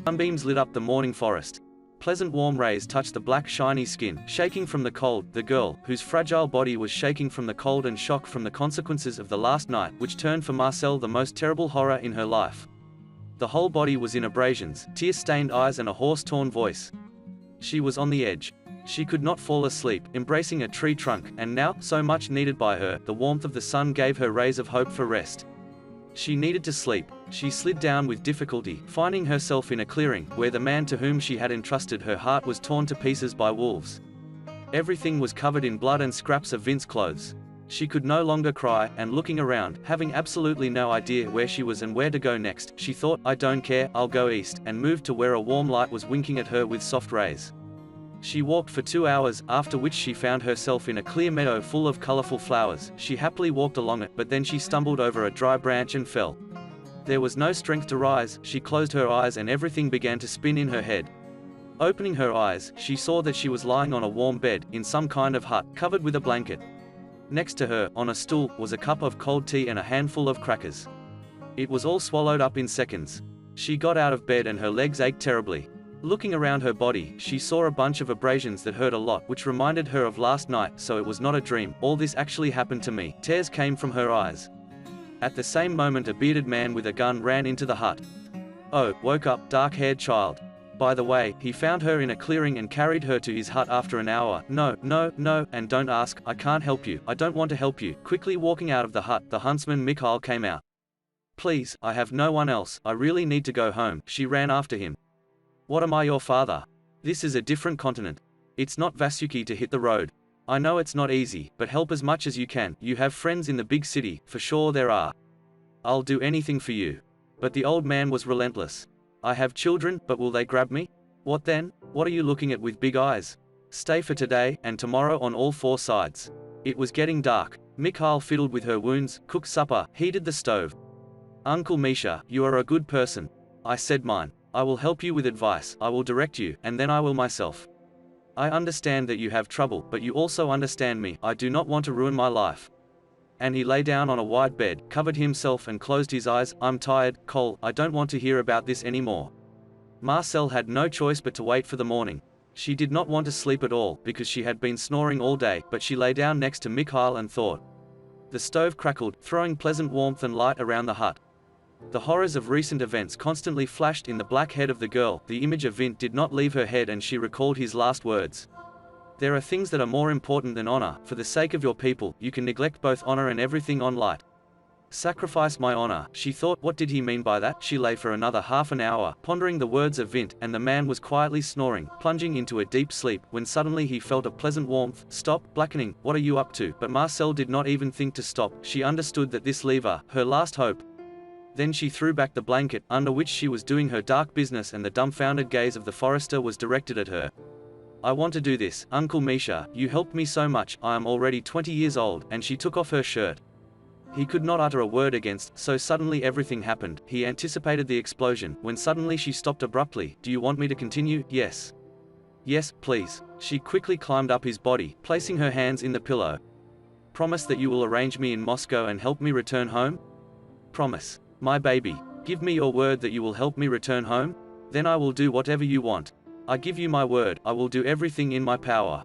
Sunbeams lit up the morning forest. Pleasant warm rays touched the black shiny skin. Shaking from the cold, the girl, whose fragile body was shaking from the cold and shock from the consequences of the last night, which turned for Marcel the most terrible horror in her life. The whole body was in abrasions, tear-stained eyes and a horse-torn voice. She was on the edge. She could not fall asleep, embracing a tree trunk, and now, so much needed by her, the warmth of the sun gave her rays of hope for rest. She needed to sleep. She slid down with difficulty, finding herself in a clearing, where the man to whom she had entrusted her heart was torn to pieces by wolves. Everything was covered in blood and scraps of Vince's clothes. She could no longer cry, and looking around, having absolutely no idea where she was and where to go next, she thought, I don't care, I'll go east, and moved to where a warm light was winking at her with soft rays. She walked for 2 hours, after which she found herself in a clear meadow full of colorful flowers. She happily walked along it, but then she stumbled over a dry branch and fell. There was no strength to rise. She closed her eyes and everything began to spin in her head. Opening her eyes, she saw that she was lying on a warm bed, in some kind of hut, covered with a blanket. Next to her, on a stool, was a cup of cold tea and a handful of crackers. It was all swallowed up in seconds. She got out of bed and her legs ached terribly. Looking around her body, she saw a bunch of abrasions that hurt a lot, which reminded her of last night. So it was not a dream, all this actually happened to me. Tears came from her eyes. At the same moment a bearded man with a gun ran into the hut. Oh, woke up, dark-haired child. By the way, he found her in a clearing and carried her to his hut after an hour. No, no, no, and don't ask, I can't help you, I don't want to help you. Quickly walking out of the hut, the huntsman Mikhail came out. Please, I have no one else, I really need to go home. She ran after him. What, am I your father? This is a different continent. It's not Vasuki to hit the road. I know it's not easy, but help as much as you can. You have friends in the big city, for sure there are. I'll do anything for you. But the old man was relentless. I have children, but will they grab me? What then? What are you looking at with big eyes? Stay for today, and tomorrow on all four sides. It was getting dark. Mikhail fiddled with her wounds, cooked supper, heated the stove. Uncle Misha, you are a good person. I said mine. I will help you with advice, I will direct you, and then I will myself. I understand that you have trouble, but you also understand me. I do not want to ruin my life. And he lay down on a wide bed, covered himself and closed his eyes. I'm tired, Cole, I don't want to hear about this anymore. Marcel had no choice but to wait for the morning. She did not want to sleep at all, because she had been snoring all day, but she lay down next to Mikhail and thought. The stove crackled, throwing pleasant warmth and light around the hut. The horrors of recent events constantly flashed in the black head of the girl. The image of Vint did not leave her head and she recalled his last words. There are things that are more important than honor. For the sake of your people, you can neglect both honor and everything on light. Sacrifice my honor, she thought. What did he mean by that? She lay for another half an hour, pondering the words of Vint, and the man was quietly snoring, plunging into a deep sleep, when suddenly he felt a pleasant warmth. Stop, blackening, what are you up to? But Marcel did not even think to stop. She understood that this lever, her last hope. Then she threw back the blanket, under which she was doing her dark business, and the dumbfounded gaze of the forester was directed at her. I want to do this, Uncle Misha, you helped me so much, I am already 20 years old, and she took off her shirt. He could not utter a word against, so suddenly everything happened. He anticipated the explosion, when suddenly she stopped abruptly. Do you want me to continue? Yes. Yes, please. She quickly climbed up his body, placing her hands in the pillow. Promise that you will arrange me in Moscow and help me return home? Promise. My baby, give me your word that you will help me return home? Then I will do whatever you want. I give you my word, I will do everything in my power.